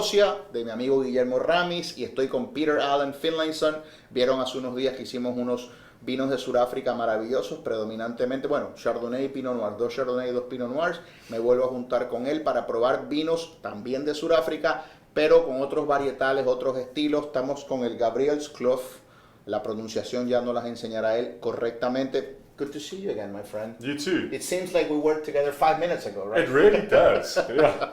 Ambrosia, de mi amigo Guillermo Ramis, y estoy con Peter-Allan Finlayson. Vieron hace unos días que hicimos unos vinos de Sudáfrica maravillosos, predominantemente, bueno, Chardonnay y Pinot Noir, 2 Chardonnay y 2 Pinot Noirs. Me vuelvo a juntar con él para probar vinos también de Sudáfrica, pero con otros varietales, otros estilos. Estamos con el Gabriëlskloof. La pronunciación ya no las enseñará él correctamente. Good to see you again, my friend. You too. It seems like we worked together 5 minutes ago, right? It really does. Yeah.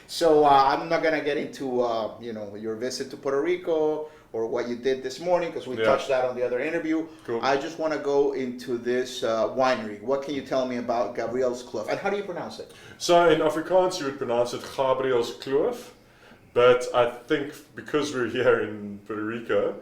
So I'm not gonna get into your visit to Puerto Rico or what you did this morning because we touched that on the other interview. Cool. I just want to go into this winery. What can you tell me about Gabriëlskloof and how do you pronounce it? So in Afrikaans you would pronounce it Gabriëlskloof, but I think because we're here in Puerto Rico,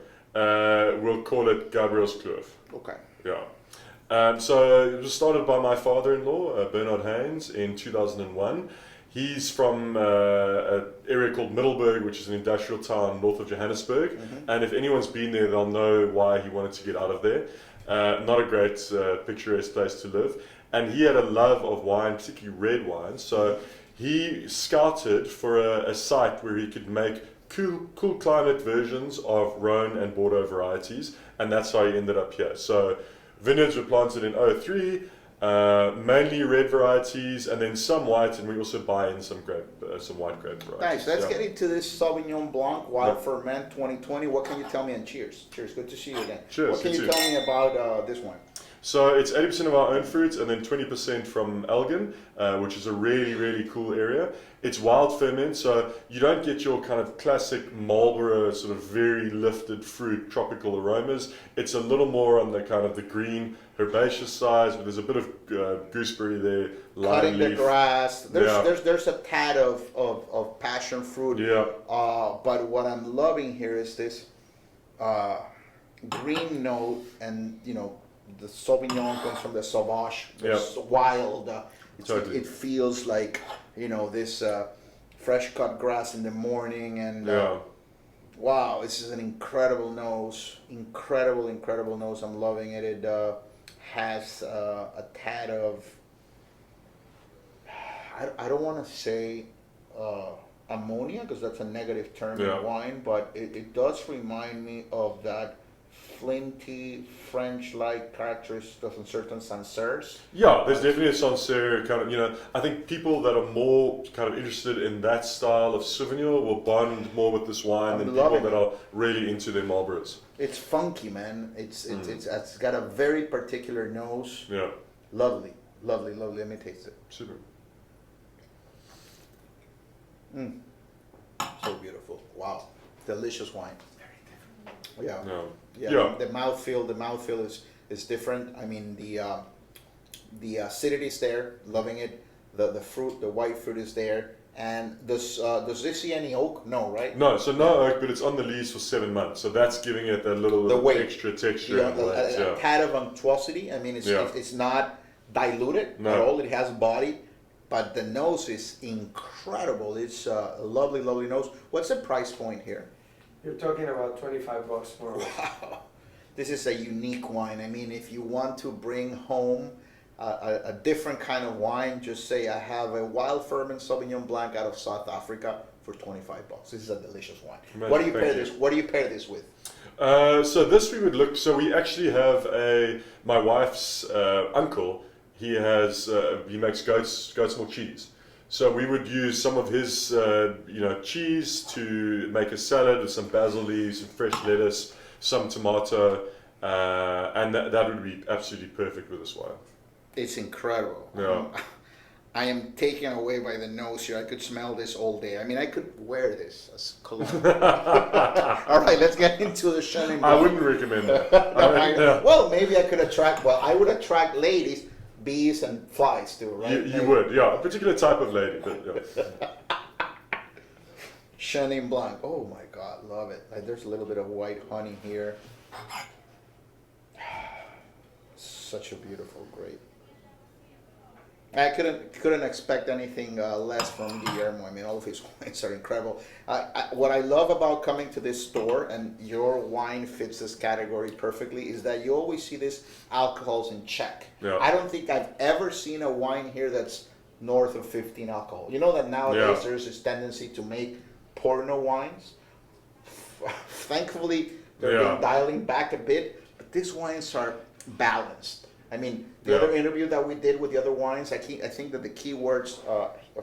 we'll call it Gabriëlskloof. Okay. Yeah. So it was started by my father-in-law, Bernard Haynes, in 2001. He's from an area called Middelburg, which is an industrial town north of Johannesburg. Mm-hmm. And if anyone's been there, they'll know why he wanted to get out of there. Not a great picturesque place to live. And he had a love of wine, particularly red wine. So he scouted for a site where he could make cool climate versions of Rhone and Bordeaux varieties. And that's how he ended up here. So vineyards were planted in 2003. Mainly red varieties, and then some white, and we also buy in some white grape varieties. Nice. Let's get into this Sauvignon Blanc Wild Ferment 2020. What can you tell me? And cheers. Cheers. Good to see you again. Cheers. What can you tell me about this wine? So it's 80% of our own fruit and then 20% from Elgin, which is a really, really cool area. It's wild ferment, so you don't get your kind of classic Marlborough sort of very lifted fruit, tropical aromas. It's a little more on the kind of the green, herbaceous side, but there's a bit of gooseberry there, lime Cutting leaf. the grass. There's a tad of passion fruit. Yeah. But what I'm loving here is this green note, and the Sauvignon comes from the Sauvage, it's wild. Totally. It feels like this fresh cut grass in the morning, and wow, this is an incredible nose, incredible nose. I'm loving it. It has a tad of, I don't want to say ammonia because that's a negative term in wine, but it does remind me of that flinty French-like characteristics of certain Sancerres. Yeah, there's definitely a Sancerre kind of, I think people that are more kind of interested in that style of Sauvignon will bond more with this wine than people that are really into their Marlboros. It's funky, man. It's got a very particular nose. Yeah. Lovely. Let me taste it. Super. So beautiful. Wow. Delicious wine. Yeah. The mouthfeel is different. I mean the acidity is there. Loving it. The fruit, the white fruit is there. And does this see any oak? No, right? No, so no oak, but it's on the lees for 7 months. So that's giving it a little extra texture. A tad of unctuosity. I mean, it's not diluted at all. It has body, but the nose is incredible. It's a lovely nose. What's the price point here? You're talking about $25 more. Wow, this is a unique wine. I mean, if you want to bring home a different kind of wine, just say I have a wild ferment Sauvignon Blanc out of South Africa for $25. This is a delicious wine. Man, what do you pair this? What do you pair this with? So this we would look. So we actually have my wife's uncle. He makes goat's milk cheese. So we would use some of his, cheese to make a salad with some basil leaves, some fresh lettuce, some tomato, and that would be absolutely perfect with this wine. It's incredible. Yeah. I am taken away by the nose here. I could smell this all day. I mean, I could wear this as cologne. All right, let's get into the Chenin Blanc. I wouldn't recommend that. Well, maybe I could attract. Well, I would attract ladies. Bees and flies too, right? You would, yeah. A particular type of lady, but yeah. Chenin Blanc. Oh my God, love it. Like, there's a little bit of white honey here. Such a beautiful grape. I couldn't expect anything less from Guillermo. I mean, all of his wines are incredible. What I love about coming to this store, and your wine fits this category perfectly, is that you always see this alcohols in check. Yeah. I don't think I've ever seen a wine here that's north of 15 alcohol. You know that nowadays there's this tendency to make Porno wines. Thankfully, they've been dialing back a bit, but these wines are balanced. I mean, the other interview that we did with the other wines, I think that the key words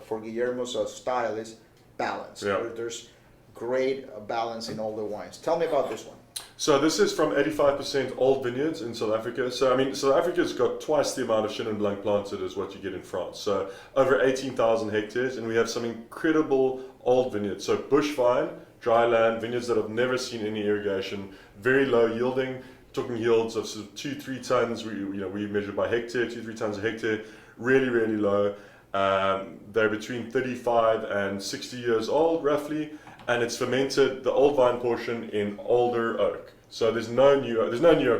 for Guillermo's style is balance. Yeah. There's great balance in all the wines. Tell me about this one. So this is from 85% old vineyards in South Africa. So I mean, South Africa's got twice the amount of Chenin Blanc planted as what you get in France. So over 18,000 hectares, and we have some incredible old vineyards. So bush vine, dry land, vineyards that have never seen any irrigation, very low yielding, talking yields of sort of 2-3 tons. We measure by hectare, 2-3 tons a hectare, really, really low. They're between 35 and 60 years old, roughly. And it's fermented, the old vine portion, in older oak. So there's no new oak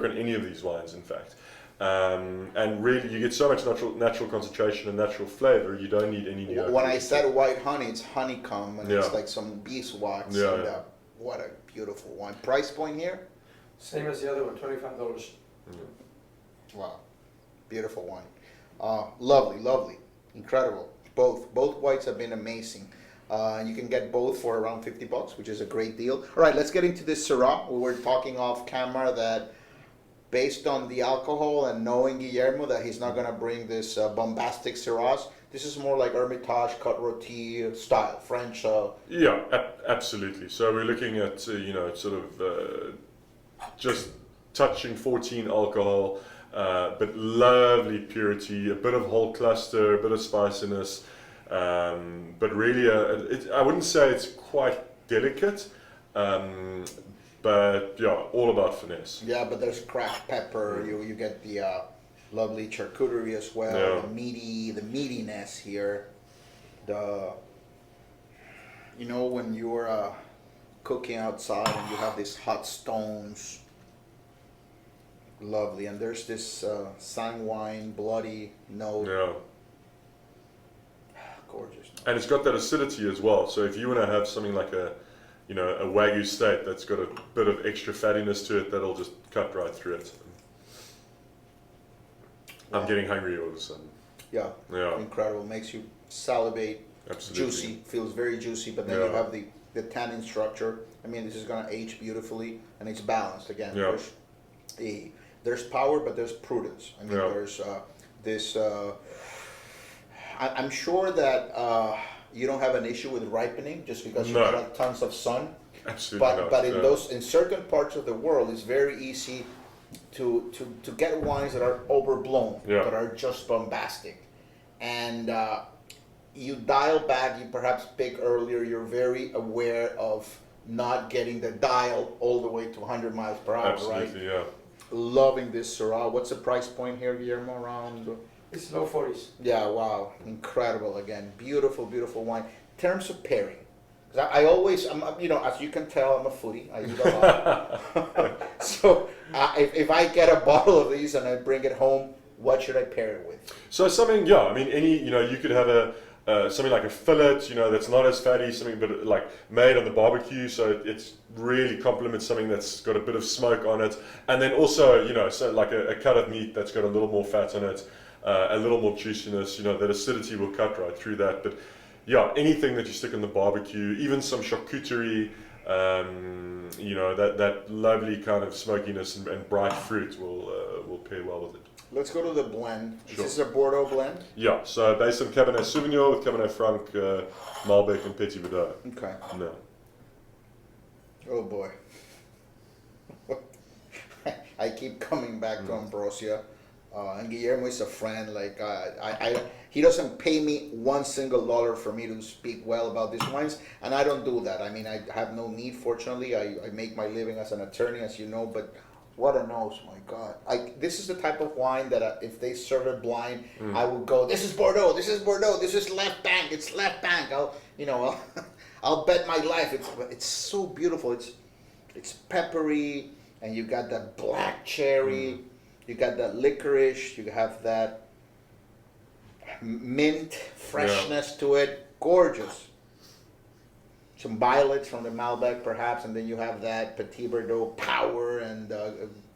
on any of these wines, in fact. And really, you get so much natural concentration and natural flavor. You don't need any new oak. When I said white honey, it's honeycomb, and it's like some beeswax. Yeah, and, what a beautiful wine. Price point here? Same as the other one, $25. Wow, beautiful wine. Lovely, lovely, incredible. Both whites have been amazing. You can get both for around $50, which is a great deal. All right, let's get into this Syrah. We were talking off camera that based on the alcohol and knowing Guillermo that he's not going to bring this bombastic Syrahs, this is more like Hermitage, Cut Rôti style, French. Yeah, absolutely. So we're looking at, sort of just touching 14 alcohol, but lovely purity, a bit of whole cluster, a bit of spiciness. But really, I wouldn't say it's quite delicate, but yeah, all about finesse. Yeah, but there's cracked pepper. You get the lovely charcuterie as well. The meatiness here. When you're cooking outside and you have these hot stones. Lovely, and there's this sanguine, bloody note. Yeah. Gorgeous. And it's got that acidity as well. So if you want to have something like a Wagyu steak that's got a bit of extra fattiness to it, that'll just cut right through it. Wow. I'm getting hungry all of a sudden. Yeah. Incredible. Makes you salivate. Absolutely. Juicy. Feels very juicy, but then you have the tannin structure. I mean, this is going to age beautifully, and it's balanced again. Yeah. There's power, but there's prudence. I mean, there's this. I'm sure that you don't have an issue with ripening just because you got tons of sun. Absolutely not. But in certain parts of the world, it's very easy to get wines that are overblown, that are just bombastic, and you dial back. You perhaps pick earlier. You're very aware of not getting the dial all the way to 100 miles per hour. Absolutely, right? Loving this Syrah. What's the price point here, Guillermo? Around. It's low 40s. Yeah, wow, incredible again, beautiful, beautiful wine. In terms of pairing, because I always, as you can tell, I'm a foodie. I eat a lot. So if I get a bottle of these and I bring it home, what should I pair it with? So something, you could have something like a fillet, that's not as fatty, something but like made on the barbecue, so it's really complements something that's got a bit of smoke on it, and then also, so like a cut of meat that's got a little more fat on it. A little more juiciness, that acidity will cut right through that. But yeah, anything that you stick in the barbecue, even some charcuterie, that lovely kind of smokiness and bright fruit will pair well with it. Let's go to the blend. Sure. Is this a Bordeaux blend? Yeah, so based on Cabernet Sauvignon with Cabernet Franc, Malbec and Petit Verdot. Okay. No. Oh boy. I keep coming back to Ambrosia. And Guillermo is a friend. Like he doesn't pay me $1 for me to speak well about these wines, and I don't do that. I mean, I have no need. Fortunately, I make my living as an attorney, as you know. But what a nose, my God! This is the type of wine that if they serve it blind, I will go. This is Bordeaux. This is Bordeaux. This is left bank. It's left bank. I'll bet my life. It's so beautiful. It's peppery, and you got that black cherry. You got that licorice, you have that mint freshness to it, gorgeous. Some violets from the Malbec perhaps, and then you have that Petit Verdot power and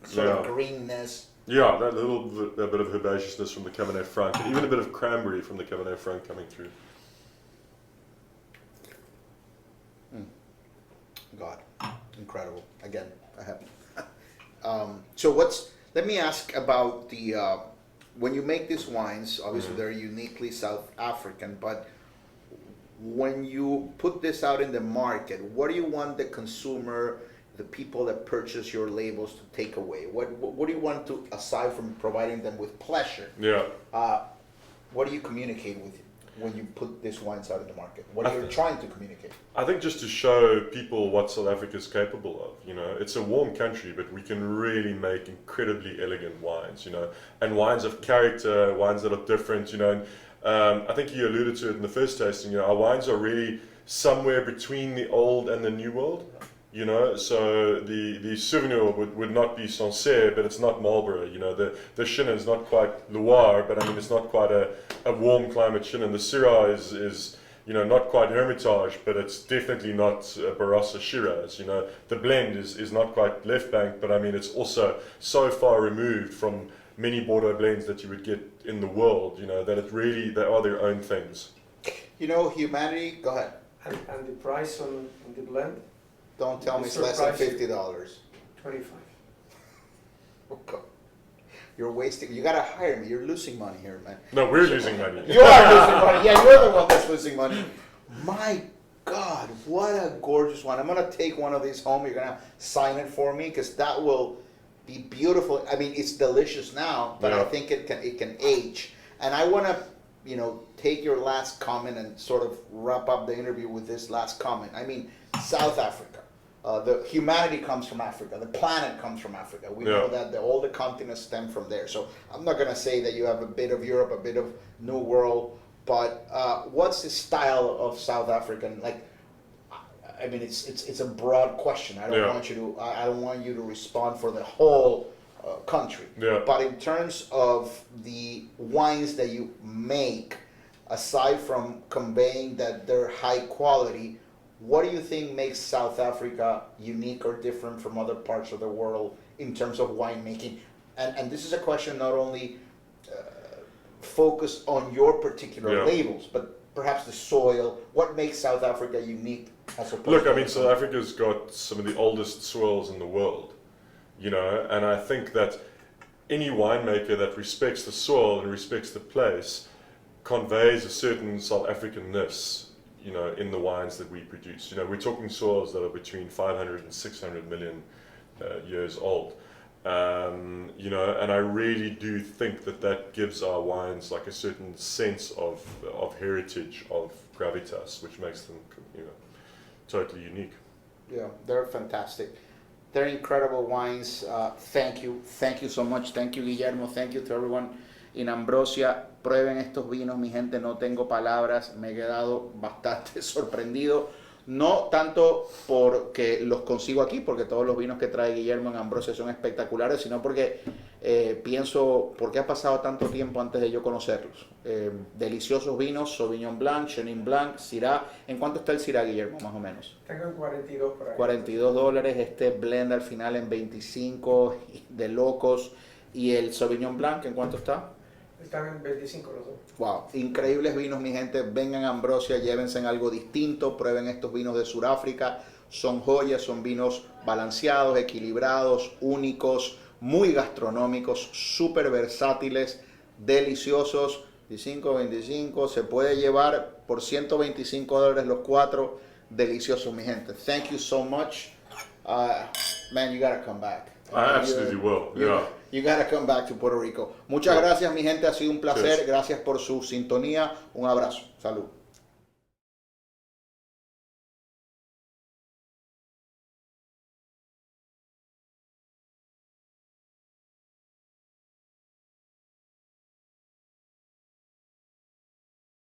sort of greenness. Yeah, that little bit of herbaceousness from the Cabernet Franc, and even a bit of cranberry from the Cabernet Franc coming through. God, incredible. Again, I have. Let me ask about the, when you make these wines, obviously they're uniquely South African, but when you put this out in the market, what do you want the consumer, the people that purchase your labels to take away? What do you want to, aside from providing them with pleasure? Yeah. What do you communicate with when you put these wines out in the market? What are you trying to communicate? I think just to show people what South Africa is capable of. You know, it's a warm country, but we can really make incredibly elegant wines. You know, and wines of character, wines that are different. You know, and I think you alluded to it in the first tasting. You know, our wines are really somewhere between the old and the new world. You know, so the Sauvignon would not be Sancerre, but it's not Marlborough. You know, the Chenin is not quite Loire, but I mean it's not quite a warm climate Chenin. The Syrah is you know, not quite Hermitage, but it's definitely not Barossa Shiraz. You know, the blend is not quite Left Bank, but I mean it's also so far removed from many Bordeaux blends that you would get in the world. You know, that it really, they are their own things. You know, humanity. Go ahead. And the price on the blend? Don't tell me it's less than $50. 25. Okay. You're wasting. You gotta hire me. You're losing money here, man. No, we're losing money. You are losing money. Yeah, you're the one that's losing money. My God, what a gorgeous one! I'm gonna take one of these home. You're gonna sign it for me because that will be beautiful. I mean, it's delicious now, but I think it can age. And I wanna, you know, take your last comment and sort of wrap up the interview with this last comment. I mean, South Africa. The humanity comes from Africa. The planet comes from Africa. We know that all the continents stem from there. So I'm not going to say that you have a bit of Europe, a bit of New World, but what's the style of South African? Like, I mean, it's a broad question. I don't want you to respond for the whole country. Yeah. But in terms of the wines that you make, aside from conveying that they're high quality, what do you think makes South Africa unique or different from other parts of the world in terms of winemaking? And this is a question not only focused on your particular labels, but perhaps the soil. What makes South Africa unique as opposed Look, to I mean, South Africa's got some of the oldest soils in the world, you know, and I think that any winemaker that respects the soil and respects the place conveys a certain South Africanness, you know, in the wines that we produce. You know, we're talking soils that are between 500 and 600 million years old. You know, and I really do think that gives our wines like a certain sense of heritage, of gravitas, which makes them, you know, totally unique. Yeah, they're fantastic. They're incredible wines. Thank you so much. Thank you, Guillermo. Thank you to everyone in Ambrosia. Prueben estos vinos, mi gente, no tengo palabras, me he quedado bastante sorprendido, no tanto porque los consigo aquí, porque todos los vinos que trae Guillermo en Ambrosia son espectaculares, sino porque pienso, ¿por qué ha pasado tanto tiempo antes de yo conocerlos? Deliciosos vinos, Sauvignon Blanc, Chenin Blanc, Syrah. ¿En cuánto está el Syrah, Guillermo, más o menos? Tengo 42 por ahí. $42, este blend al final en 25, de locos. ¿Y el Sauvignon Blanc en cuánto está? Están en 25 los dos. Wow, increíbles vinos, mi gente. Vengan a Ambrosia, llévense en algo distinto, prueben estos vinos de Sudáfrica. Son joyas, son vinos balanceados, equilibrados, únicos, muy gastronómicos, súper versátiles, deliciosos. 25, se puede llevar por $125 los cuatro. Deliciosos, mi gente. Thank you so much. Man, you gotta come back. I absolutely will. Yeah. You gotta come back to Puerto Rico. Muchas gracias, mi gente. Ha sido un placer. Cheers. Gracias por su sintonía. Un abrazo. Salud.